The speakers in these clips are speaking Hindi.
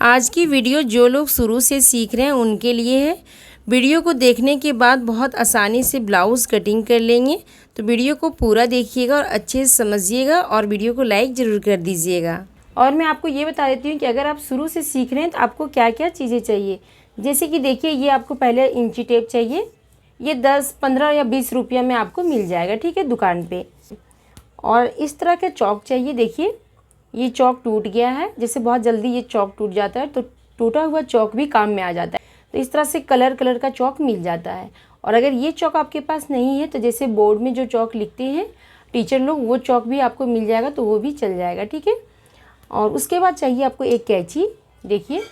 आज की वीडियो जो लोग शुरू से सीख रहे हैं उनके लिए है। वीडियो को देखने के बाद बहुत आसानी से ब्लाउज़ कटिंग कर लेंगे। तो वीडियो को पूरा देखिएगा और अच्छे से समझिएगा और वीडियो को लाइक ज़रूर कर दीजिएगा। और मैं आपको ये बता देती हूँ कि अगर आप शुरू से सीख रहे हैं तो आपको क्या क्या चीज़ें चाहिए। जैसे कि देखिए, ये आपको पहले इंची टेप चाहिए। ये 10, 15 या 20 रुपया में आपको मिल जाएगा, ठीक है, दुकान पे। और इस तरह का चौक चाहिए। देखिए, ये चौक टूट गया है। जैसे बहुत जल्दी ये चौक टूट जाता है, तो टूटा हुआ चौक भी काम में आ जाता है। तो इस तरह से कलर का चौक मिल जाता है। और अगर ये चौक आपके पास नहीं है तो जैसे बोर्ड में जो चौक लिखते हैं टीचर लोग, वो चौक भी आपको मिल जाएगा, तो वो भी चल जाएगा, ठीक है। और उसके बाद चाहिए आपको एक कैंची। देखिए,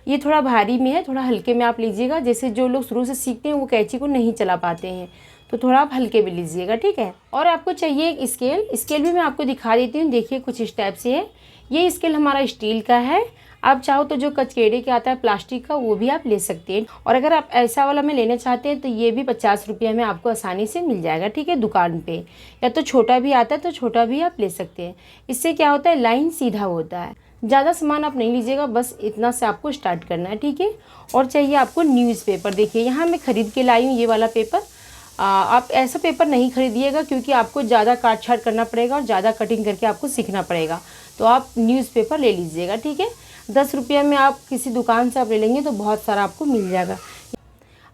ये थोड़ा भारी में है, थोड़ा हल्के में आप लीजिएगा। जैसे जो लोग शुरू से सीखते हैं वो कैंची को नहीं चला पाते हैं, तो थोड़ा आप हल्के में लीजिएगा, ठीक है। और आपको चाहिए एक स्केल। स्केल भी मैं आपको दिखा देती हूँ। देखिए, कुछ इस टाइप से है। ये स्केल हमारा स्टील का है। आप चाहो तो जो कचकेड़े के आता है प्लास्टिक का, वो भी आप ले सकते हैं। और अगर आप ऐसा वाला में लेना चाहते हैं तो ये भी 50 रुपया में आपको आसानी से मिल जाएगा, ठीक है, दुकान पे। या तो छोटा भी आता है तो छोटा भी आप ले सकते हैं। इससे क्या होता है, लाइन सीधा होता है। ज़्यादा सामान आप नहीं लीजिएगा, बस इतना से आपको स्टार्ट करना है, ठीक है। और चाहिए आपको न्यूज़पेपर। देखिए, यहाँ मैं ख़रीद के लाई हूँ ये वाला पेपर। आप ऐसा पेपर नहीं खरीदिएगा क्योंकि आपको ज़्यादा काट छाट करना पड़ेगा और ज़्यादा कटिंग करके आपको सीखना पड़ेगा। तो आप न्यूज़पेपर ले लीजिएगा, ठीक है। 10 रुपये में आप किसी दुकान से आप ले लेंगे तो बहुत सारा आपको मिल जाएगा।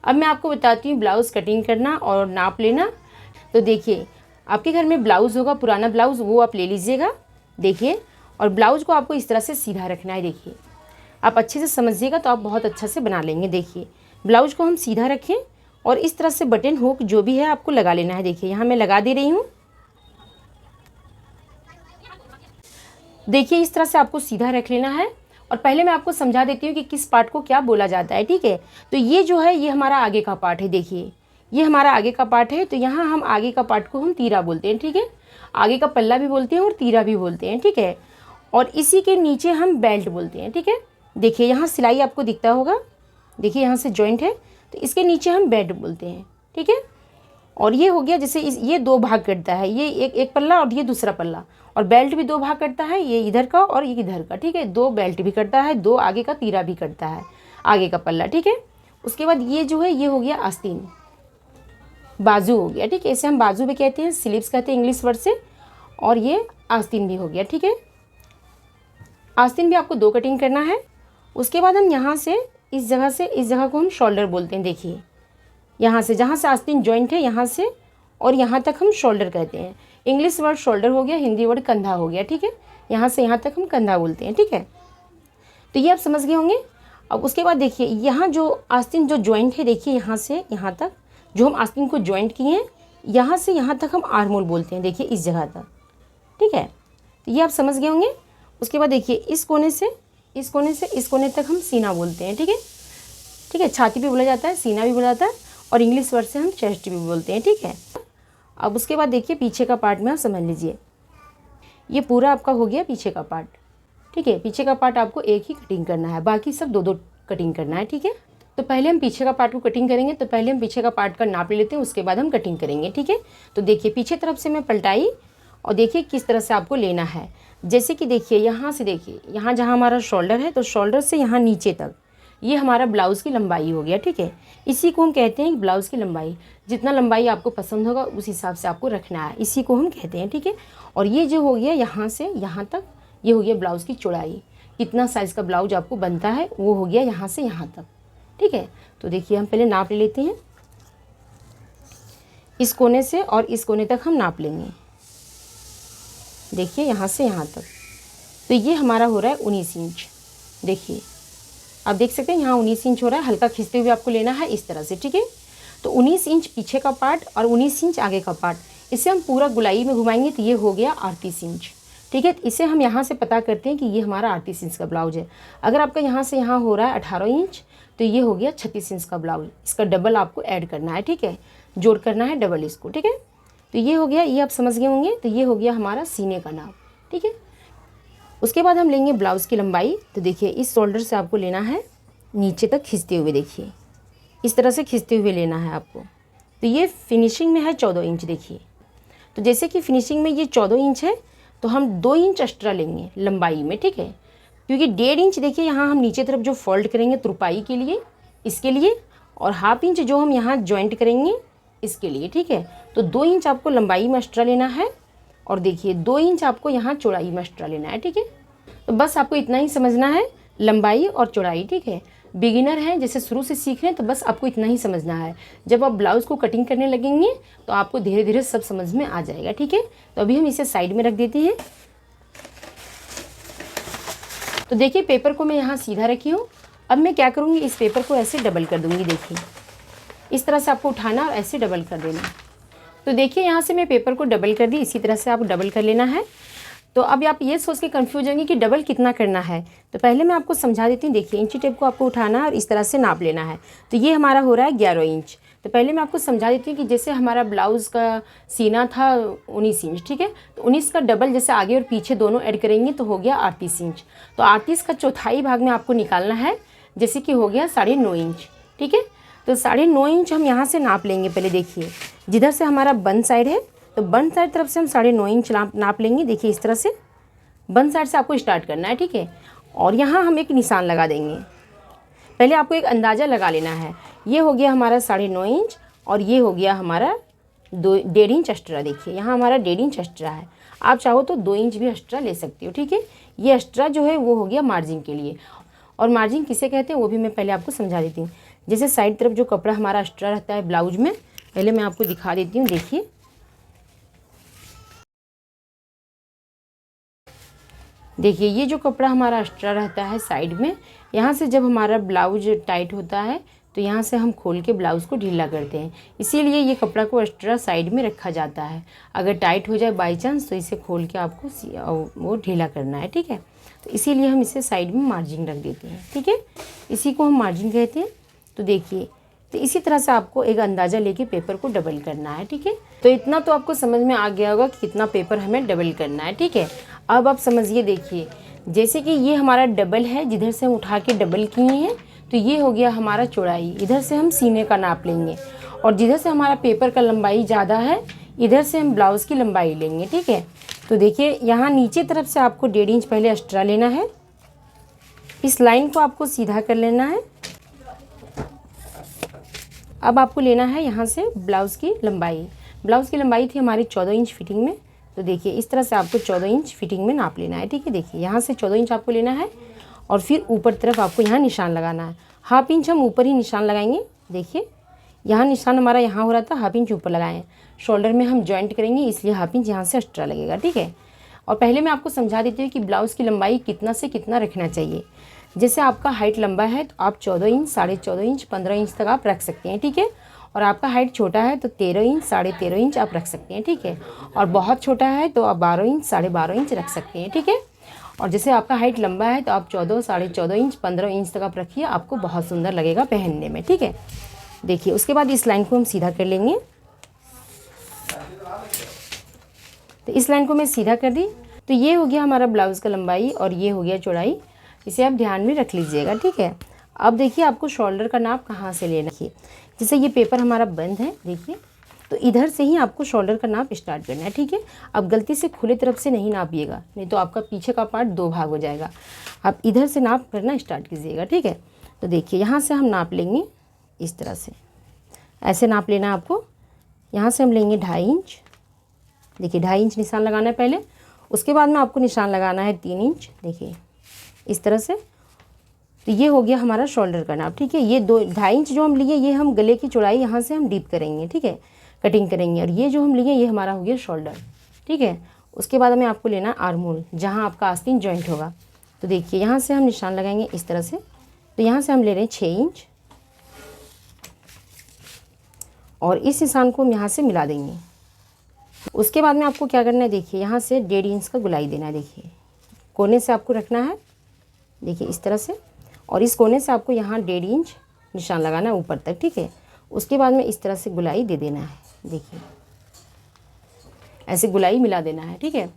अब मैं आपको बताती हूँ ब्लाउज़ कटिंग करना और नाप लेना। तो देखिए, आपके घर में ब्लाउज़ होगा, पुराना ब्लाउज़, वो आप ले लीजिएगा। देखिए, और ब्लाउज़ को आपको इस तरह से सीधा रखना है। देखिए, आप अच्छे से समझिएगा तो आप बहुत अच्छा से बना लेंगे। देखिए, ब्लाउज़ को हम सीधा रखें और इस तरह से बटन हुक जो भी है आपको लगा लेना है। देखिए, यहाँ मैं लगा दे रही हूँ। देखिए, इस तरह से आपको सीधा रख लेना है। और पहले मैं आपको समझा देती हूँ कि किस पार्ट को क्या बोला जाता है, ठीक है। तो ये जो है, ये हमारा आगे का पार्ट है। देखिए, ये हमारा आगे का पार्ट है। तो यहाँ हम आगे का पार्ट को हम तीरा बोलते हैं, ठीक है। आगे का पल्ला भी बोलते हैं और तीरा भी बोलते हैं, ठीक है। और इसी के नीचे हम बेल्ट बोलते हैं, ठीक है। देखिए, यहाँ सिलाई आपको दिखता होगा। देखिए, यहाँ से जॉइंट है, तो इसके नीचे हम बेल्ट बोलते हैं, ठीक है। और ये हो गया, जैसे ये दो भाग करता है, ये एक पल्ला और ये दूसरा पल्ला। और बेल्ट भी दो भाग करता है, ये इधर का और ये इधर का, ठीक है। दो बेल्ट भी करता है, दो आगे का तीरा भी करता है, आगे का पल्ला, ठीक है। उसके बाद ये जो है, ये हो गया आस्तीन, बाजू हो गया, ठीक है। इसे हम बाजू भी कहते हैं, स्लीव्स कहते हैं इंग्लिश वर्ड से। और ये आस्तीन भी हो गया, ठीक है। आस्तीन भी आपको 2 कटिंग करना है। उसके बाद हम यहाँ से इस जगह को हम शोल्डर बोलते हैं। देखिए, यहाँ से जहाँ से आस्तीन जॉइंट है, यहाँ से और यहाँ तक हम शोल्डर कहते हैं। इंग्लिश वर्ड शोल्डर हो गया, हिंदी वर्ड कंधा हो गया, ठीक है। यहाँ से यहाँ तक हम कंधा बोलते हैं, ठीक है। तो ये आप समझ गए होंगे। अब उसके बाद देखिए, यहाँ जो आस्तीन जो जॉइंट है, देखिए यहाँ से यहाँ तक जो हम आस्तीन को जॉइंट किए हैं, यहाँ से यहाँ तक हम आर्मोल बोलते हैं। देखिए, इस जगह तक, ठीक है। तो ये आप समझ गए होंगे। उसके बाद देखिए, इस कोने से इस कोने तक हम सीना बोलते हैं, ठीक है, ठीक है। छाती भी बोला जाता है, सीना भी बोला जाता है, और इंग्लिश वर्ड से हम चेस्ट भी बोलते हैं, ठीक है। अब उसके बाद देखिए, पीछे का पार्ट में आप समझ लीजिए, ये पूरा आपका हो गया पीछे का पार्ट, ठीक है। पीछे का पार्ट आपको एक ही कटिंग करना है, बाकी सब 2-2 कटिंग करना है, ठीक है। तो पहले हम पीछे का पार्ट को कटिंग करेंगे। तो पहले हम पीछे का पार्ट का नाप ले लेते हैं, उसके बाद हम कटिंग करेंगे, ठीक है। तो देखिए, पीछे तरफ से मैं पलटाई और देखिए किस तरह से आपको लेना है। जैसे कि देखिए, यहाँ से देखिए, यहाँ जहाँ हमारा शोल्डर है, तो शोल्डर से यहाँ नीचे तक ये हमारा ब्लाउज़ की लंबाई हो गया, ठीक है। इसी को हम कहते हैं ब्लाउज़ की लंबाई। जितना लंबाई आपको पसंद होगा उस हिसाब से आपको रखना है, इसी को हम कहते हैं, ठीक है। और ये जो हो गया यहाँ से यहाँ तक, ये हो गया ब्लाउज़ की चौड़ाई। कितना साइज़ का ब्लाउज आपको बनता है वो हो गया यहाँ से यहाँ तक, ठीक है। तो देखिए, हम पहले नाप ले लेते हैं। इस कोने से और इस कोने तक हम नाप लेंगे। देखिए, यहाँ से यहाँ तक, तो ये हमारा हो रहा है 19 इंच। देखिए, आप देख सकते हैं यहाँ 19 इंच हो रहा है। हल्का खींचते हुए आपको लेना है इस तरह से, ठीक है। तो 19 इंच पीछे का पार्ट और 19 इंच आगे का पार्ट, इसे हम पूरा गुलाई में घुमाएंगे तो ये हो गया 38 इंच, ठीक है। इसे हम यहाँ से पता करते हैं कि ये हमारा 38 इंच का ब्लाउज है। अगर आपका यहाँ से यहाँ हो रहा है 18 इंच, तो ये हो गया 36 इंच का ब्लाउज। इसका डबल आपको ऐड करना है, ठीक है, जोड़ करना है डबल इसको, ठीक है। तो ये हो गया, ये आप समझ गए होंगे। तो ये हो गया हमारा सीने का नाप, ठीक है। उसके बाद हम लेंगे ब्लाउज़ की लंबाई। तो देखिए, इस शोल्डर से आपको लेना है नीचे तक खींचते हुए। देखिए, इस तरह से खींचते हुए लेना है आपको। तो ये फिनिशिंग में है 14 इंच। देखिए, तो जैसे कि फिनिशिंग में ये 14 इंच है, तो हम 2 इंच एक्स्ट्रा लेंगे लंबाई में, ठीक है। क्योंकि 1.5 इंच देखिए यहाँ हम नीचे तरफ जो फोल्ड करेंगे तुरपाई के लिए, इसके लिए, और 1/2 इंच जो हम यहाँ जॉइंट करेंगे इसके लिए, ठीक है। तो 2 इंच आपको लंबाई में एक्स्ट्रा लेना है और देखिए 2 इंच आपको यहाँ चौड़ाई में एक्स्ट्रा लेना है, ठीक है। तो बस आपको इतना ही समझना है, लंबाई और चौड़ाई, ठीक है। बिगिनर हैं, जैसे शुरू से सीख रहे हैं, तो बस आपको इतना ही समझना है। जब आप ब्लाउज़ को कटिंग करने लगेंगे तो आपको धीरे धीरे सब समझ में आ जाएगा, ठीक है। तो अभी हम इसे साइड में रख देते हैं। तो देखिए पेपर को मैं यहाँ सीधा रखी हूँ। अब मैं क्या करूँगी, इस पेपर को ऐसे डबल कर दूँगी। देखिए इस तरह से आपको उठाना और ऐसे डबल कर देना। तो देखिए यहाँ से मैं पेपर को डबल कर दी, इसी तरह से आप डबल कर लेना है। तो अब आप ये सोच के कंफ्यूज होंगे कि डबल कितना करना है, तो पहले मैं आपको समझा देती हूँ। देखिए इंची टेप को आपको उठाना है और इस तरह से नाप लेना है। तो ये हमारा हो रहा है 11 इंच। तो पहले मैं आपको समझा देती हूँ कि जैसे हमारा ब्लाउज़ का सीना था 19 इंच, ठीक है। तो 19 का डबल जैसे आगे और पीछे दोनों ऐड करेंगे तो हो गया 38 इंच। तो 38 का चौथाई भाग में आपको निकालना है, जैसे कि हो गया 9.5 इंच, ठीक है। तो 9.5 इंच हम यहाँ से नाप लेंगे। पहले देखिए जिधर से हमारा बंद साइड है, तो बंद साइड तरफ से हम 9.5 इंच नाप लेंगे। देखिए इस तरह से बंद साइड से आपको स्टार्ट करना है, ठीक है। और यहाँ हम एक निशान लगा देंगे। पहले आपको एक अंदाज़ा लगा लेना है। ये हो गया हमारा 9.5 इंच और ये हो गया हमारा 1.5 इंच एक्स्ट्रा। देखिए यहाँ हमारा 1.5 इंच एक्स्ट्रा है, आप चाहो तो 2 इंच भी एक्स्ट्रा ले सकती हो, ठीक है। ये एक्स्ट्रा जो है वो हो गया मार्जिन के लिए। और मार्जिन किसे कहते हैं वो भी मैं पहले आपको समझा देती हूँ। जैसे साइड तरफ जो कपड़ा हमारा एक्स्ट्रा रहता है ब्लाउज में, पहले मैं आपको दिखा देती हूँ। देखिए ये जो कपड़ा हमारा एक्स्ट्रा रहता है साइड में, यहाँ से जब हमारा ब्लाउज टाइट होता है तो यहाँ से हम खोल के ब्लाउज़ को ढीला करते हैं, इसीलिए ये कपड़ा को एक्स्ट्रा साइड में रखा जाता है। अगर टाइट हो जाए बाई चांस तो इसे खोल के आपको वो ढीला करना है, ठीक है। तो इसीलिए हम इसे साइड में मार्जिन रख देते हैं, ठीक है। इसी को हम मार्जिन कहते हैं। तो देखिए तो इसी तरह से आपको एक अंदाज़ा लेके पेपर को डबल करना है, ठीक है। तो इतना तो आपको समझ में आ गया होगा कि कितना पेपर हमें डबल करना है, ठीक है। अब आप समझिए, देखिए जैसे कि ये हमारा डबल है, जिधर से हम उठा के डबल किए हैं, तो ये हो गया हमारा चौड़ाई। इधर से हम सीने का नाप लेंगे और जिधर से हमारा पेपर का लंबाई ज़्यादा है, इधर से हम ब्लाउज़ की लंबाई लेंगे, ठीक है। तो देखिए यहाँ नीचे तरफ से आपको 1.5 इंच पहले एक्स्ट्रा लेना है। इस लाइन को आपको सीधा कर लेना है। अब आपको लेना है यहाँ से ब्लाउज़ की लंबाई। ब्लाउज़ की लंबाई थी हमारी 14 इंच फिटिंग में। तो देखिए इस तरह से आपको 14 इंच फिटिंग में नाप लेना है, ठीक है। देखिए यहाँ से 14 इंच आपको लेना है और फिर ऊपर तरफ आपको यहाँ निशान लगाना है। 1/2 इंच हम ऊपर ही निशान लगाएंगे। देखिए यहाँ निशान हमारा यहाँ हो रहा था, 1/2 इंच ऊपर लगाएं। शोल्डर में हम जॉइंट करेंगे, इसलिए 1/2 इंच यहाँ से एक्स्ट्रा लगेगा, ठीक है। और पहले मैं आपको समझा देती हूँ कि ब्लाउज़ की लंबाई कितना से कितना रखना चाहिए। जैसे आपका हाइट लंबा है तो आप 14 इंच, 14.5 इंच, 15 इंच तक आप रख सकते हैं, ठीक है। और आपका हाइट छोटा है तो 13 इंच, 13.5 इंच आप रख सकते हैं, ठीक है। और बहुत छोटा है तो आप 12 इंच, 12.5 इंच रख सकते हैं, ठीक है। और जैसे आपका हाइट लंबा है तो आप 14, 14.5 इंच, 15 इंच तक आप रखिए, आपको बहुत सुंदर लगेगा पहनने में, ठीक है। देखिए उसके बाद इस लाइन को हम सीधा कर लेंगे। तो इस लाइन को मैं सीधा कर दी। तो ये हो गया हमारा ब्लाउज़ का लंबाई और ये हो गया चौड़ाई। इसे आप ध्यान में रख लीजिएगा, ठीक है। अब देखिए आपको शोल्डर का नाप कहाँ से लेना है। जैसे ये पेपर हमारा बंद है, देखिए तो इधर से ही आपको शोल्डर का नाप स्टार्ट करना है, ठीक है। अब गलती से खुले तरफ से नहीं नापिएगा, नहीं तो आपका पीछे का पार्ट 2 भाग हो जाएगा। आप इधर से नाप करना स्टार्ट कीजिएगा, ठीक है। तो देखिए यहाँ से हम नाप लेंगे इस तरह से, ऐसे नाप लेना है आपको। यहाँ से हम लेंगे 2.5 इंच। देखिए 2.5 इंच निशान लगाना है पहले, उसके बाद में आपको निशान लगाना है 3 इंच। देखिए इस तरह से। तो ये हो गया हमारा शोल्डर का नाप, ठीक है। ये 2.5 इंच जो हम लिए, ये हम गले की चौड़ाई यहाँ से हम डीप करेंगे, ठीक है, कटिंग करेंगे। और ये जो हम लिए ये हमारा हो गया शोल्डर, ठीक है। उसके बाद हमें आपको लेना आर्म होल, जहाँ आपका आस्तीन जॉइंट होगा। तो देखिए यहाँ से हम निशान लगाएंगे इस तरह से। तो यहाँ से हम ले रहे हैं 6 इंच और इस निशान को हम यहाँ से मिला देंगे। उसके बाद में आपको क्या करना है, देखिए यहाँ से 1.5 इंच का गुलाई देना है। देखिए कोने से आपको रखना है, देखिए इस तरह से, और इस कोने से आपको यहाँ 1.5 इंच निशान लगाना है ऊपर तक, ठीक है। उसके बाद में इस तरह से गुलाई दे देना है। देखिए ऐसे गुलाई मिला देना है, ठीक है।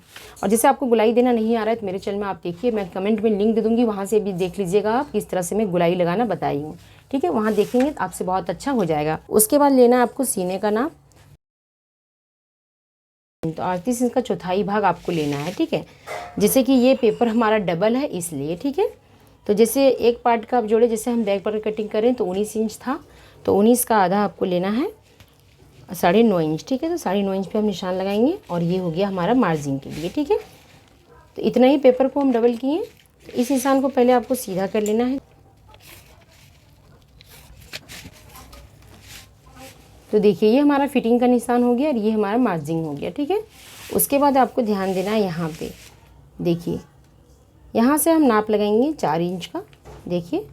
और जैसे आपको गुलाई देना नहीं आ रहा है तो मेरे चैनल में आप देखिए, मैं कमेंट में लिंक दे दूँगी, वहाँ से भी देख लीजिएगा आप किस तरह से मैं गुलाई लगाना बताई हूँ, ठीक है। वहाँ देखेंगे तो आपसे बहुत अच्छा हो जाएगा। उसके बाद लेना है आपको सीने का नाप। तो 38 इंच का चौथाई भाग आपको लेना है, ठीक है। जैसे कि ये पेपर हमारा डबल है इसलिए, ठीक है। तो जैसे एक पार्ट का आप जोड़े, जैसे हम बैक पार्ट कटिंग करें तो 19 इंच था, तो 19 का आधा आपको लेना है 9.5 इंच, ठीक है। तो 9.5 इंच पे हम निशान लगाएंगे और ये हो गया हमारा मार्जिन के लिए, ठीक है। तो इतना ही पेपर को हम डबल किए। तो इस निशान को पहले आपको सीधा कर लेना है। तो देखिए ये हमारा फिटिंग का निशान हो गया और ये हमारा मार्जिंग हो गया, ठीक है। उसके बाद आपको ध्यान देना है यहाँ पे, देखिए यहाँ से हम नाप लगाएंगे 4 इंच का। देखिए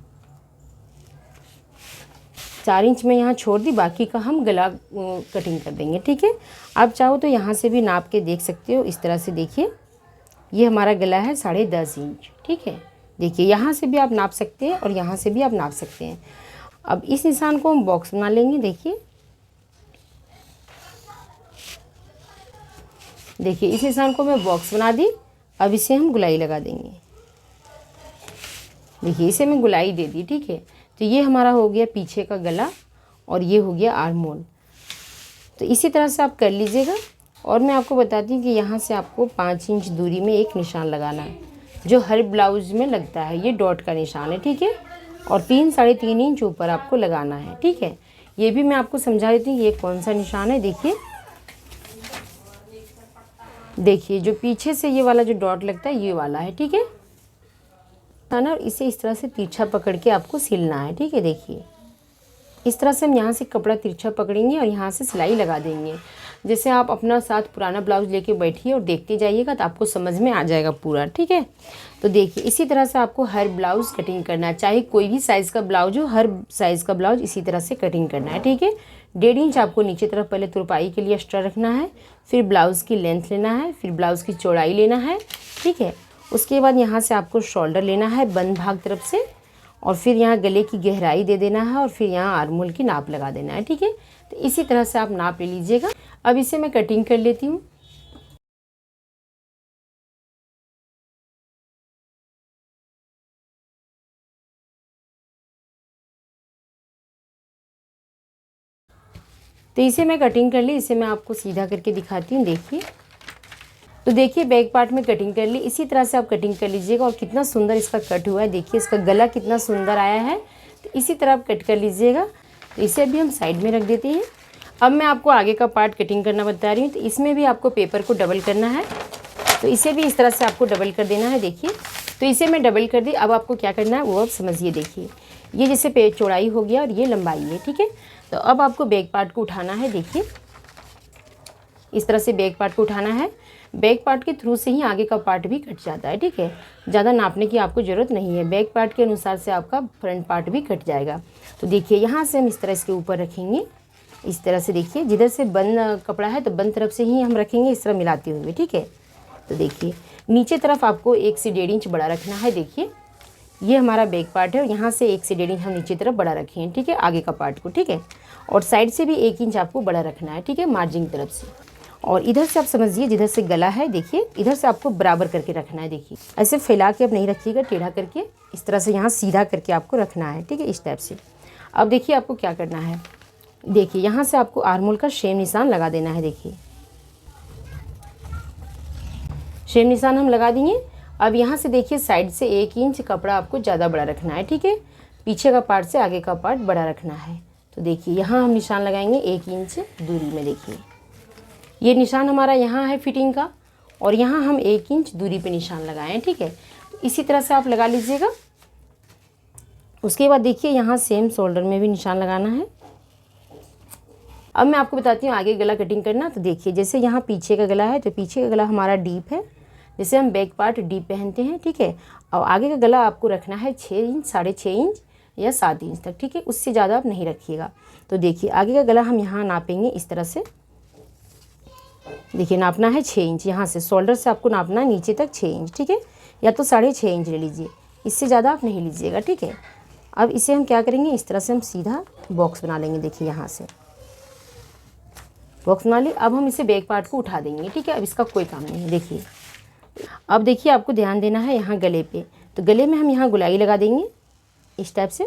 4 इंच में यहाँ छोड़ दी, बाकी का हम गला कटिंग कर देंगे, ठीक है। आप चाहो तो यहाँ से भी नाप के देख सकते हो, इस तरह से। देखिए ये हमारा गला है 10.5 इंच, ठीक है। देखिए यहाँ से भी आप नाप सकते हैं और यहाँ से भी आप नाप सकते हैं। अब इस निशान को हम बॉक्स बना लेंगे। देखिए इस निशान को मैं बॉक्स बना दी। अब इसे हम गुलाई लगा देंगे। देखिए इसे मैं गुलाई दे दी, ठीक है। तो ये हमारा हो गया पीछे का गला और ये हो गया आर्म होल। तो इसी तरह से आप कर लीजिएगा। और मैं आपको बताती हूँ कि यहाँ से आपको 5 इंच दूरी में एक निशान लगाना है, जो हर ब्लाउज में लगता है। ये डॉट का निशान है, ठीक है। और 3-3.5 इंच ऊपर आपको लगाना है, ठीक है। ये भी मैं आपको समझा देती हूँ ये कौन सा निशान है। देखिए जो पीछे से ये वाला जो डॉट लगता है ये वाला है, ठीक है ना। और इसे इस तरह से तिरछा पकड़ के आपको सिलना है, ठीक है। देखिए इस तरह से हम यहाँ से कपड़ा तिरछा पकड़ेंगे और यहाँ से सिलाई लगा देंगे। जैसे आप अपना साथ पुराना ब्लाउज लेके बैठिए और देखते जाइएगा तो आपको समझ में आ जाएगा पूरा, ठीक है। तो देखिए इसी तरह से आपको हर ब्लाउज कटिंग करना है, चाहे कोई भी साइज़ का ब्लाउज हो, हर साइज़ का ब्लाउज इसी तरह से कटिंग करना है, ठीक है। 1.5 इंच आपको नीचे तरफ पहले तुरपाई के लिए एक्स्ट्रा रखना है, फिर ब्लाउज़ की लेंथ लेना है, फिर ब्लाउज़ की चौड़ाई लेना है, ठीक है। उसके बाद यहाँ से आपको शोल्डर लेना है बंद भाग तरफ से, और फिर यहाँ गले की गहराई दे देना है, और फिर यहाँ आर्म होल की नाप लगा देना है, ठीक है। तो इसी तरह से आप नाप ले लीजिएगा। अब इसे मैं कटिंग कर लेती हूँ। तो इसे मैं कटिंग कर ली, इसे मैं आपको सीधा करके दिखाती हूँ। देखिए तो देखिए बैक पार्ट में कटिंग कर ली, इसी तरह से आप कटिंग कर लीजिएगा। और कितना सुंदर इसका कट हुआ है, देखिए इसका गला कितना सुंदर आया है। तो इसी तरह आप कट कर लीजिएगा। तो इसे अभी हम साइड में रख देते हैं। अब मैं आपको आगे का पार्ट कटिंग करना बता रही हूँ। तो इसमें भी आपको पेपर को डबल करना है, तो इसे भी इस तरह से आपको डबल कर देना है। देखिए तो इसे मैं डबल कर दी। अब आपको क्या करना है वो अब समझिए। देखिए ये जैसे पेज चौड़ाई हो गया और ये लंबाई है, ठीक है। तो अब आपको बैक पार्ट को उठाना है। देखिए इस तरह से बैक पार्ट को उठाना है। बैक पार्ट के थ्रू से ही आगे का पार्ट भी कट जाता है, ठीक है। ज़्यादा नापने की आपको ज़रूरत नहीं है, बैक पार्ट के अनुसार से आपका फ्रंट पार्ट भी कट जाएगा। तो देखिए यहाँ से हम इस तरह इसके ऊपर रखेंगे, इस तरह से। देखिए जिधर से बंद कपड़ा है तो बंद तरफ से ही हम रखेंगे, इस तरह मिलाते हुए, ठीक है। तो देखिए नीचे तरफ आपको 1 से 1.5 इंच बड़ा रखना है। देखिए ये हमारा बैक पार्ट है और यहाँ से 1 से 1.5 इंच हम नीचे तरफ बड़ा रखे हैं, ठीक है, आगे का पार्ट को, ठीक है। और साइड से भी 1 इंच आपको बड़ा रखना है, ठीक है, मार्जिन तरफ से। और इधर से आप समझिए जिधर से गला है, देखिए इधर से आपको बराबर करके रखना है। देखिए ऐसे फैला के अब नहीं रखिएगा, टेढ़ा करके इस तरह से यहाँ सीधा करके आपको रखना है, ठीक है, इस टाइप से। अब देखिए आपको क्या करना है। देखिए यहाँ से आपको आर्म होल का शेम निशान लगा देना है। देखिए शेम निशान हम लगा दिए। अब यहाँ से देखिए साइड से 1 इंच कपड़ा आपको ज़्यादा बड़ा रखना है, ठीक है। पीछे का पार्ट से आगे का पार्ट बड़ा रखना है। तो देखिए यहाँ हम निशान लगाएंगे 1 इंच दूरी में। देखिए ये निशान हमारा यहाँ है फिटिंग का, और यहाँ हम 1 इंच दूरी पे निशान लगाएं, ठीक है। तो इसी तरह से आप लगा लीजिएगा। उसके बाद देखिए यहाँ सेम शोल्डर में भी निशान लगाना है। अब मैं आपको बताती हूँ आगे गला कटिंग करना। तो देखिए जैसे यहाँ पीछे का गला है तो पीछे का गला हमारा डीप है, जैसे हम बैक पार्ट डीप पहनते हैं, ठीक है। और आगे का गला आपको रखना है 6 इंच, 6.5 इंच या 7 इंच तक, ठीक है, उससे ज़्यादा आप नहीं रखिएगा। तो देखिए आगे का गला हम यहाँ नापेंगे इस तरह से। देखिए नापना है 6 इंच, यहाँ से शोल्डर से आपको नापना है नीचे तक 6 इंच, ठीक है, या तो 6.5 इंच ले लीजिए, इससे ज़्यादा आप नहीं लीजिएगा, ठीक है। अब इसे हम क्या करेंगे, इस तरह से हम सीधा बॉक्स बना लेंगे। देखिए यहाँ से बॉक्स बना ली। अब हम इसे बैक पार्ट को उठा देंगे, ठीक है, अब इसका कोई काम नहीं है। देखिए अब देखिए आपको ध्यान देना है यहाँ गले पे। तो गले में हम यहाँ गुलाई लगा देंगे इस टाइप से।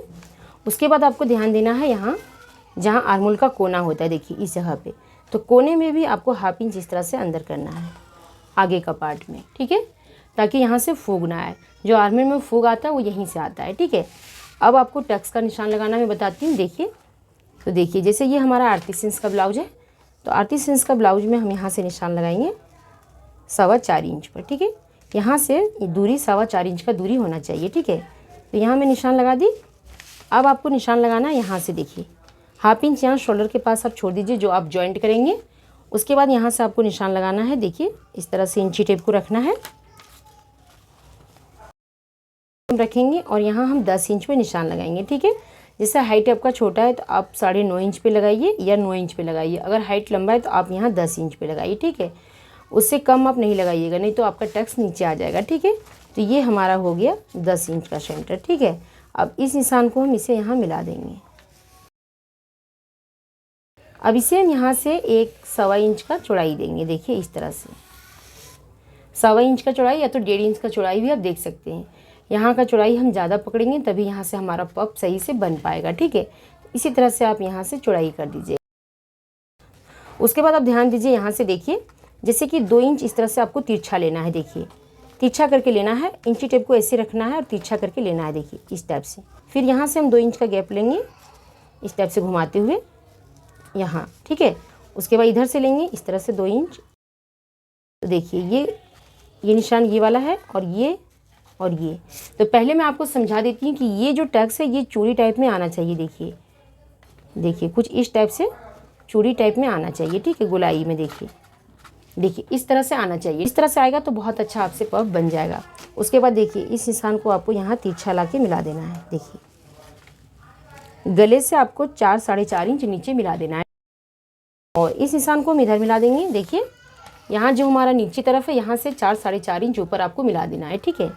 उसके बाद आपको ध्यान देना है यहाँ जहाँ आर्म होल का कोना होता है, देखिए इस जगह पे। तो कोने में भी आपको हाफ इंच इस तरह से अंदर करना है आगे का पार्ट में, ठीक है, ताकि यहाँ से फूग ना आए। जो आर्मी में फूग आता है वो यहीं से आता है, ठीक है। अब आपको टक्स का निशान लगाना मैं बताती हूँ। देखिए, तो देखिए जैसे ये हमारा 38 इंच का ब्लाउज है, तो 38 इंच का ब्लाउज में हम यहाँ से निशान लगाएंगे 4.25 इंच पर, ठीक है। यहाँ से दूरी 4.25 इंच का दूरी होना चाहिए, ठीक है। तो यहाँ मैं निशान लगा दी। अब आपको निशान लगाना है यहाँ से, देखिए हाफ इंच यहाँ शोल्डर के पास आप छोड़ दीजिए जो आप जॉइंट करेंगे। उसके बाद यहाँ से आपको निशान लगाना है, देखिए इस तरह से इंची टेप को रखना है, हम रखेंगे और यहाँ हम 10 इंच पे निशान लगाएंगे, ठीक है। जैसे हाइट आपका छोटा है तो आप 9.5 इंच पे लगाइए या 9 इंच पे लगाइए। अगर हाइट लंबा है तो आप यहाँ 10 इंच पे लगाइए, ठीक है। उससे कम आप नहीं लगाइएगा, नहीं तो आपका टक्स नीचे आ जाएगा, ठीक है। तो ये हमारा हो गया 10 इंच का सेंटर, ठीक है। अब इस निशान को हम इसे यहाँ मिला देंगे। अब इसे हम यहाँ से 1.25 इंच का चौड़ाई देंगे, देखिए इस तरह से 1.25 इंच का चौड़ाई या तो 1.5 इंच का चौड़ाई भी आप देख सकते हैं। यहाँ का चौड़ाई हम ज़्यादा पकड़ेंगे तभी यहाँ से हमारा पफ सही से बन पाएगा, ठीक है। इसी तरह से आप यहाँ से चौड़ाई कर दीजिए। उसके बाद आप ध्यान दीजिए यहाँ से, देखिए जैसे कि 2 इंच इस तरह से आपको तिरछा लेना है, देखिए तिरछा करके लेना है, इंची टेप को ऐसे रखना है और तिरछा करके लेना है, देखिए इस टाइप से। फिर यहाँ से हम 2 इंच का गैप लेंगे इस टाइप से घुमाते हुए यहाँ, ठीक है। उसके बाद इधर से लेंगे इस तरह से 2 इंच। तो देखिए ये निशान ये वाला है और ये। तो पहले मैं आपको समझा देती हूँ कि ये जो टक्स है ये चूड़ी टाइप में आना चाहिए, देखिए कुछ इस टाइप से चूड़ी टाइप में आना चाहिए, ठीक है। गोलाई में देखिए इस तरह से आना चाहिए। इस तरह से आएगा तो बहुत अच्छा आपसे पफ बन जाएगा। उसके बाद देखिए इस निशान को आपको यहाँ तिरछा ला के मिला देना है, देखिए गले से आपको 4-4.5 इंच नीचे मिला देना है और इस निशान को हम इधर मिला देंगे। देखिए यहाँ जो हमारा नीचे तरफ है यहाँ से 4-4.5 इंच ऊपर आपको मिला देना है, ठीक है।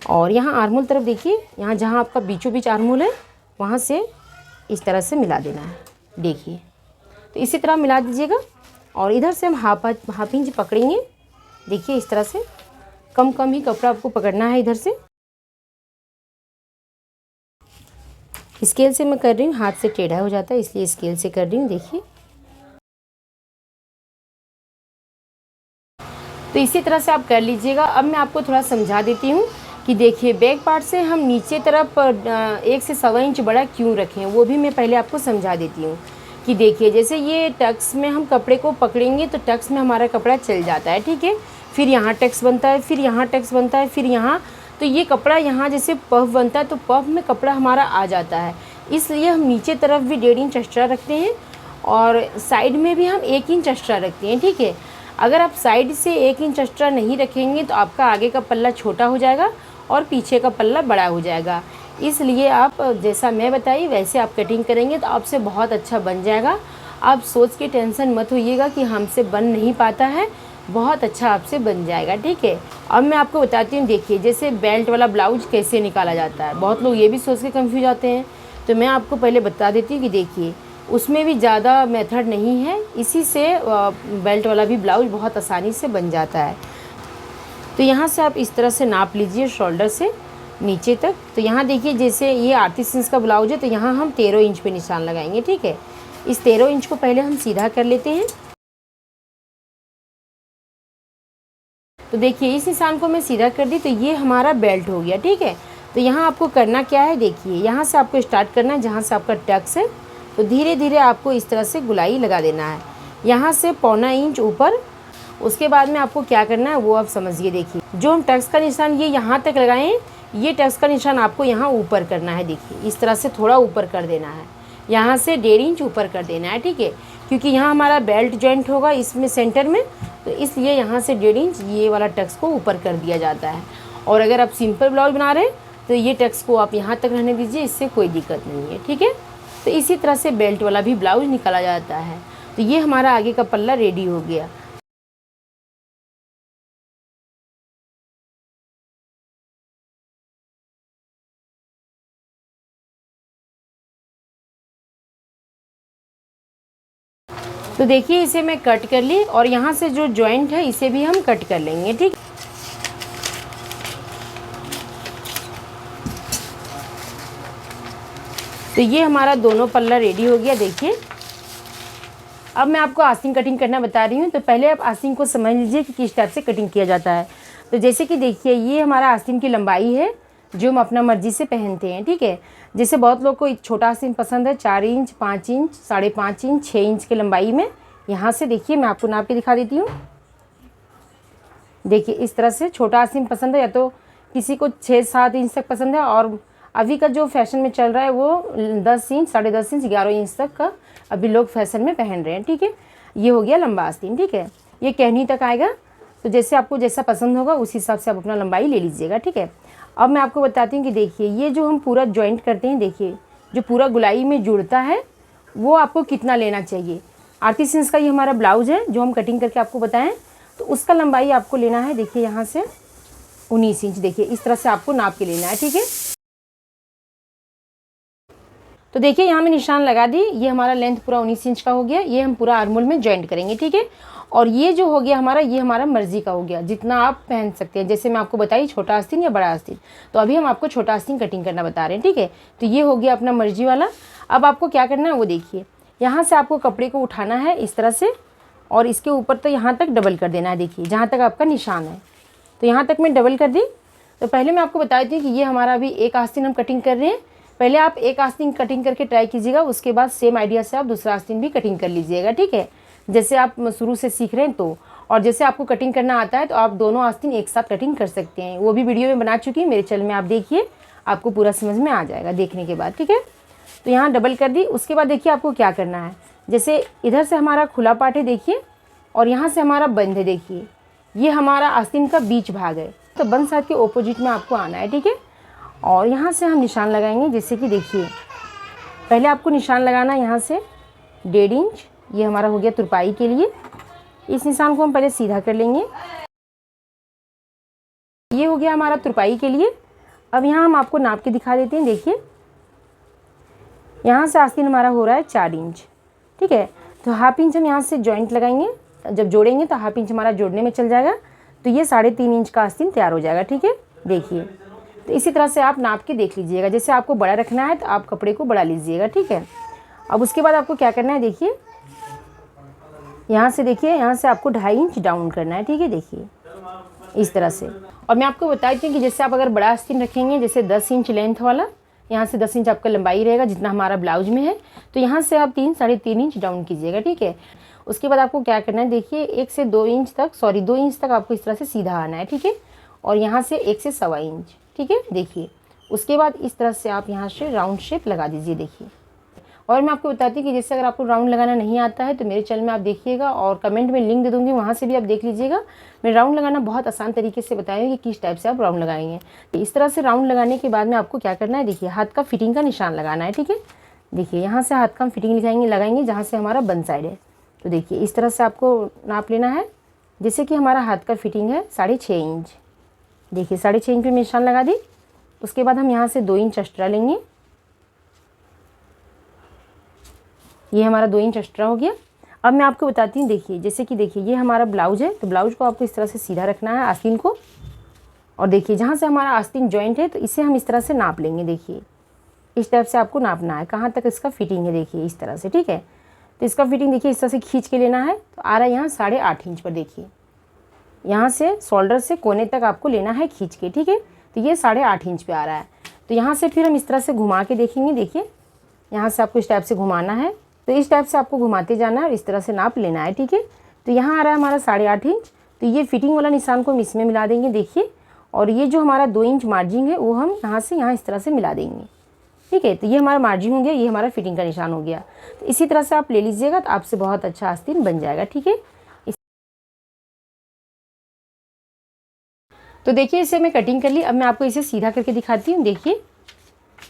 और यहाँ आर्मोल तरफ देखिए, यहाँ जहाँ आपका बीचों बीच आर्मोल है वहाँ से इस तरह से मिला देना है, देखिए। तो इसी तरह मिला दीजिएगा और इधर से हम हाफ इंच पकड़ेंगे, देखिए इस तरह से कम ही कपड़ा आपको पकड़ना है। इधर से स्केल से मैं कर रही हूँ, हाथ से टेढ़ा हो जाता है इसलिए स्केल से कर रही हूँ, देखिए। तो इसी तरह से आप कर लीजिएगा। अब मैं आपको थोड़ा समझा देती हूँ कि देखिए बैक पार्ट से हम नीचे तरफ 1 से 1.25 इंच बड़ा क्यों रखें, वो भी मैं पहले आपको समझा देती हूँ। कि देखिए जैसे ये टक्स में हम कपड़े को पकड़ेंगे तो टक्स में हमारा कपड़ा चल जाता है, ठीक है। फिर यहाँ टक्स बनता है, फिर यहाँ टक्स बनता है, फिर यहाँ, तो ये कपड़ा यहाँ जैसे पफ बनता है तो पफ में कपड़ा हमारा आ जाता है। इसलिए हम नीचे तरफ भी 1.5 इंच एक्स्ट्रा रखते हैं और साइड में भी हम 1 इंच एक्स्ट्रा रखते हैं, ठीक है। अगर आप साइड से 1 इंच एक्स्ट्रा नहीं रखेंगे तो आपका आगे का पल्ला छोटा हो जाएगा और पीछे का पल्ला बड़ा हो जाएगा। इसलिए आप जैसा मैं बताई वैसे आप कटिंग करेंगे तो आपसे बहुत अच्छा बन जाएगा। आप सोच के टेंशन मत होइएगा कि हमसे बन नहीं पाता है, बहुत अच्छा आपसे बन जाएगा, ठीक है। अब मैं आपको बताती हूँ, देखिए जैसे बेल्ट वाला ब्लाउज कैसे निकाला जाता है। बहुत लोग ये भी सोच के कंफ्यूज आते हैं, तो मैं आपको पहले बता देती हूँ कि देखिए उसमें भी ज़्यादा मेथड नहीं है, इसी से बेल्ट वाला भी ब्लाउज बहुत आसानी से बन जाता है। तो यहाँ से आप इस तरह से नाप लीजिए शोल्डर से नीचे तक। तो यहाँ देखिए जैसे ये 38 इंच का ब्लाउज है तो यहाँ हम 13 इंच पे निशान लगाएंगे, ठीक है। इस 13 इंच को पहले हम सीधा कर लेते हैं। तो देखिए इस निशान को मैं सीधा कर दी तो ये हमारा बेल्ट हो गया, ठीक है। तो यहाँ आपको करना क्या है, देखिए यहाँ से आपको स्टार्ट करना है जहाँ से आपका टक्स है, तो धीरे धीरे आपको इस तरह से गुलाई लगा देना है यहाँ से 1.25 इंच ऊपर। उसके बाद में आपको क्या करना है वो आप समझिए। देखिए जो हम टक्स का निशान ये यहाँ तक लगाए हैं, ये टक्स का निशान आपको यहाँ ऊपर करना है, देखिए इस तरह से थोड़ा ऊपर कर देना है, यहाँ से 1.5 इंच ऊपर कर देना है, ठीक है। क्योंकि यहाँ हमारा बेल्ट जॉइंट होगा इसमें सेंटर में, तो इसलिए यहाँ से 1.5 इंच ये वाला टक्स को ऊपर कर दिया जाता है। और अगर आप सिंपल ब्लाउज बना रहे हैं तो ये टक्स को आप यहाँ तक रहने दीजिए, इससे कोई दिक्कत नहीं है, ठीक है। तो इसी तरह से बेल्ट वाला भी ब्लाउज निकाला जाता है। तो ये हमारा आगे का पल्ला रेडी हो गया। तो देखिए इसे मैं कट कर ली और यहाँ से जो जॉइंट है इसे भी हम कट कर लेंगे, ठीक। तो ये हमारा दोनों पल्ला रेडी हो गया। देखिए अब मैं आपको आस्तीन कटिंग करना बता रही हूँ। तो पहले आप आस्तीन को समझ लीजिए कि किस टाइप से कटिंग किया जाता है। तो जैसे कि देखिए, ये हमारा आस्तीन की लंबाई है जो हम अपना मर्जी से पहनते हैं, ठीक है। जैसे बहुत लोग को एक छोटा आस्तीन पसंद है, 4 इंच, 5 इंच, 5.5 इंच, 6 इंच की लंबाई में। यहाँ से देखिए, मैं आपको नाप के दिखा देती हूँ। देखिए, इस तरह से छोटा आस्तीन पसंद है, या तो किसी को 6-7 इंच तक पसंद है, और अभी का जो फैशन में चल रहा है वो 10 इंच, 10.5 इंच, 11 इंच तक का अभी लोग फैशन में पहन रहे हैं, ठीक है। ये हो गया लंबा आस्तीन, ठीक है। ये कहनी तक आएगा। तो जैसे आपको जैसा पसंद होगा उस हिसाब से आप अपना लंबाई ले लीजिएगा, ठीक है। अब मैं आपको बताती हूँ कि देखिए, ये जो हम पूरा जॉइंट करते हैं, देखिए जो पूरा गुलाई में जुड़ता है वो आपको कितना लेना चाहिए। 38 इंच का ये हमारा ब्लाउज है जो हम कटिंग करके आपको बताएं, तो उसका लंबाई आपको लेना है, देखिए यहाँ से 19 इंच। देखिए इस तरह से आपको नाप के लेना है, ठीक है। तो देखिए, यहाँ मैं निशान लगा दी। ये हमारा लेंथ पूरा 19 इंच का हो गया। ये हम पूरा आर्मोल में जॉइंट करेंगे, ठीक है। और ये जो हो गया हमारा, ये हमारा मर्जी का हो गया, जितना आप पहन सकते हैं। जैसे मैं आपको बताई छोटा आस्तीन या बड़ा आस्तीन, तो अभी हम आपको छोटा आस्तीन कटिंग करना बता रहे हैं, ठीक है। तो ये हो गया अपना मर्जी वाला। अब आपको क्या करना है वो देखिए, यहाँ से आपको कपड़े को उठाना है इस तरह से, और इसके ऊपर तो यहाँ तक डबल कर देना है। देखिए जहाँ तक आपका निशान है, तो यहाँ तक मैं डबल कर दी। तो पहले मैं आपको बता देती हूँ कि ये हमारा अभी एक आस्तीन हम कटिंग कर रहे हैं। पहले आप एक आस्तीन कटिंग करके ट्राई कीजिएगा, उसके बाद सेम आइडिया से आप दूसरा आस्तीन भी कटिंग कर लीजिएगा, ठीक है। जैसे आप शुरू से सीख रहे हैं तो, और जैसे आपको कटिंग करना आता है तो आप दोनों आस्तीन एक साथ कटिंग कर सकते हैं। वो भी वीडियो में बना चुकी है मेरे चैनल में, आप देखिए, आपको पूरा समझ में आ जाएगा देखने के बाद, ठीक है। तो यहाँ डबल कर दी। उसके बाद देखिए आपको क्या करना है, जैसे इधर से हमारा खुला पार्ट है देखिए, और यहाँ से हमारा बंद है। देखिए ये हमारा आस्तीन का बीच भाग है, तो बंद साइड के ऑपोजिट में आपको आना है, ठीक है। और यहाँ से हम निशान लगाएंगे। जैसे कि देखिए, पहले आपको निशान लगाना है यहाँ से 1.5 इंच। ये हमारा हो गया तुरपाई के लिए। इस निशान को हम पहले सीधा कर लेंगे। ये हो गया हमारा तुरपाई के लिए। अब यहाँ हम आपको नाप के दिखा देते हैं। देखिए यहाँ से आस्तीन हमारा हो रहा है 4 इंच, ठीक है। तो हाफ इंच हम यहाँ से जॉइंट लगाएंगे। जब जोड़ेंगे तो हाफ इंच हमारा जोड़ने में चल जाएगा, तो ये 3.5 इंच का आस्तीन तैयार हो जाएगा, ठीक है। देखिए, तो इसी तरह से आप नाप के देख लीजिएगा। जैसे आपको बड़ा रखना है तो आप कपड़े को बड़ा लीजिएगा, ठीक है। अब उसके बाद आपको क्या करना है, देखिए यहाँ से, देखिए यहाँ से आपको 2.5 इंच डाउन करना है, ठीक है। देखिए इस तरह से। और मैं आपको बता देती हूँ कि जैसे आप अगर बड़ा आस्तीन रखेंगे, जैसे 10 इंच लेंथ वाला, यहाँ से 10 इंच आपका लंबाई रहेगा जितना हमारा ब्लाउज में है, तो यहाँ से आप 3-3.5 इंच डाउन कीजिएगा, ठीक है। उसके बाद आपको क्या करना है, देखिए 1 से 2 इंच तक, 2 इंच तक आपको इस तरह से सीधा आना है, ठीक है। और यहाँ से 1 से 1.25 इंच, ठीक है। देखिए उसके बाद इस तरह से आप यहाँ से राउंड शेप लगा दीजिए। देखिए, और मैं आपको बताती हूँ कि जैसे अगर आपको राउंड लगाना नहीं आता है तो मेरे चैनल में आप देखिएगा, और कमेंट में लिंक दे दूँगी, वहाँ से भी आप देख लीजिएगा। मैं राउंड लगाना बहुत आसान तरीके से बताई कि किस टाइप से आप राउंड लगाएंगे। तो इस तरह से राउंड लगाने के बाद में आपको क्या करना है, देखिए हाथ का फिटिंग का निशान लगाना है, ठीक है। देखिए यहाँ से हाथ का हम फिटिंग लगाएंगे जहाँ से हमारा बंद साइड है। तो देखिए इस तरह से आपको नाप लेना है। जैसे कि हमारा हाथ का फिटिंग है 6.5 इंच। देखिए 6.5 इंच पे निशान लगा दी। उसके बाद हम यहाँ से 2 इंच एक्स्ट्रा लेंगे। ये हमारा 2 इंच एक्स्ट्रा हो गया। अब मैं आपको बताती हूँ, देखिए जैसे कि देखिए ये हमारा ब्लाउज है, तो ब्लाउज को आपको इस तरह से सीधा रखना है आस्तीन को। और देखिए जहाँ से हमारा आस्तीन जॉइंट है तो इसे हम इस तरह से नाप लेंगे। देखिए इस टाइप से आपको नापना है कहाँ तक इसका फिटिंग है, देखिए इस तरह से, ठीक है। तो इसका फिटिंग देखिए इस तरह से खींच के लेना है। तो आ रहा है यहाँ 8.5 इंच पर। देखिए यहाँ से शोल्डर से कोने तक आपको लेना है खींच के, ठीक है। तो ये 8.5 इंच पे आ रहा है। तो यहाँ से फिर हम इस तरह से घुमा के देखेंगे। देखिए यहाँ से आपको इस टाइप से घुमाना है, तो इस टाइप से आपको घुमाते जाना है और इस तरह से नाप लेना है, ठीक है। तो यहाँ आ रहा है हमारा 8.5 इंच। तो ये फिटिंग वाला निशान को हम इसमें मिला देंगे। देखिए, और ये जो हमारा 2 इंच मार्जिन है वो हम यहाँ से यहाँ इस तरह से मिला देंगे, ठीक है। तो ये हमारा मार्जिन हो गया, ये हमारा फिटिंग का निशान हो गया। तो इसी तरह से आप ले लीजिएगा तो आपसे बहुत अच्छा आस्तीन बन जाएगा, ठीक है। तो देखिए इसे मैं कटिंग कर ली। अब मैं आपको इसे सीधा करके दिखाती हूँ। देखिए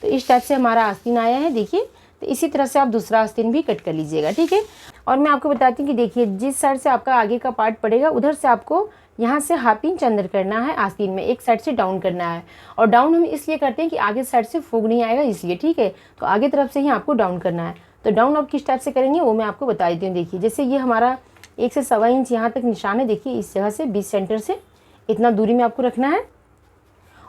तो इस टाइप से हमारा आस्तीन आया है। देखिए तो इसी तरह से आप दूसरा आस्तीन भी कट कर लीजिएगा, ठीक है। और मैं आपको बताती हूँ कि देखिए जिस साइड से आपका आगे का पार्ट पड़ेगा उधर से आपको यहाँ से 1/2 इंच अंदर करना है आस्तीन में, एक साइड से डाउन करना है। और डाउन हम इसलिए करते हैं कि आगे साइड से फूग नहीं आएगा इसलिए, ठीक है। तो आगे तरफ से ही आपको डाउन करना है। तो डाउन आप किस टाइप से करेंगे वो मैं आपको बता देती हूँ। देखिए जैसे ये हमारा 1 से 1.25 इंच यहाँ तक निशान है। देखिए इस जगह से 20 सेंटर से इतना दूरी में आपको रखना है।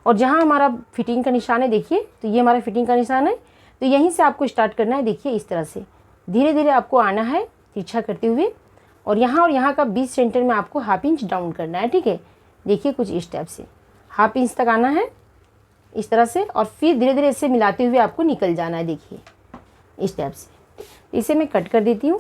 और जहाँ हमारा फिटिंग का निशान है, देखिए तो ये हमारा फिटिंग का निशान है। तो यहीं से आपको स्टार्ट करना है। देखिए इस तरह से धीरे धीरे आपको आना है तिरछा करते हुए, और यहाँ का बीच सेंटर में आपको हाफ इंच डाउन करना है, ठीक है। देखिए कुछ इस टाइप से हाफ इंच तक आना है इस तरह से, और फिर धीरे धीरे इससे मिलाते हुए आपको निकल जाना है। देखिए इस टाइप से। इसे मैं कट कर देती हूँ।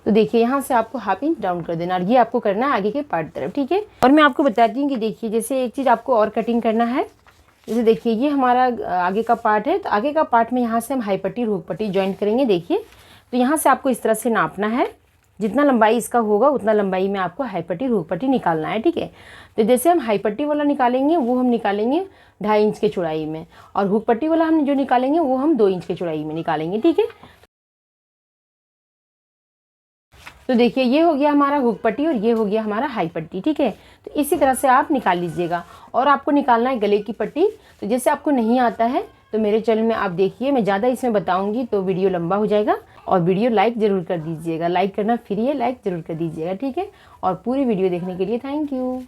तो देखिए यहाँ से आपको हाफ इंच डाउन कर देना, और ये आपको करना है आगे के पार्ट तरफ, ठीक है। और मैं आपको बताती हूँ कि देखिए जैसे एक चीज़ आपको और कटिंग करना है। जैसे देखिए ये हमारा आगे का पार्ट है, तो आगे का पार्ट में यहाँ से हम हाई पट्टी और हुक पट्टी ज्वाइंट करेंगे। देखिए तो यहाँ से आपको इस तरह से नापना है, जितना लंबाई इसका होगा उतना लंबाई में आपको हाई पट्टी और हुक पट्टी निकालना है, ठीक है। तो जैसे हम हाई पट्टी वाला निकालेंगे वो हम निकालेंगे 2.5 इंच के चौड़ाई में, और हुक पट्टी वाला हम जो निकालेंगे वो हम 2 इंच के चौड़ाई में निकालेंगे, ठीक है। तो देखिए ये हो गया हमारा हुक पट्टी और ये हो गया हमारा हाई पट्टी, ठीक है। तो इसी तरह से आप निकाल लीजिएगा। और आपको निकालना है गले की पट्टी। तो जैसे आपको नहीं आता है तो मेरे चैनल में आप देखिए, मैं ज़्यादा इसमें बताऊंगी तो वीडियो लंबा हो जाएगा। और वीडियो लाइक ज़रूर कर दीजिएगा, लाइक करना फ्री है, लाइक ज़रूर कर दीजिएगा, ठीक है। और पूरी वीडियो देखने के लिए थैंक यू।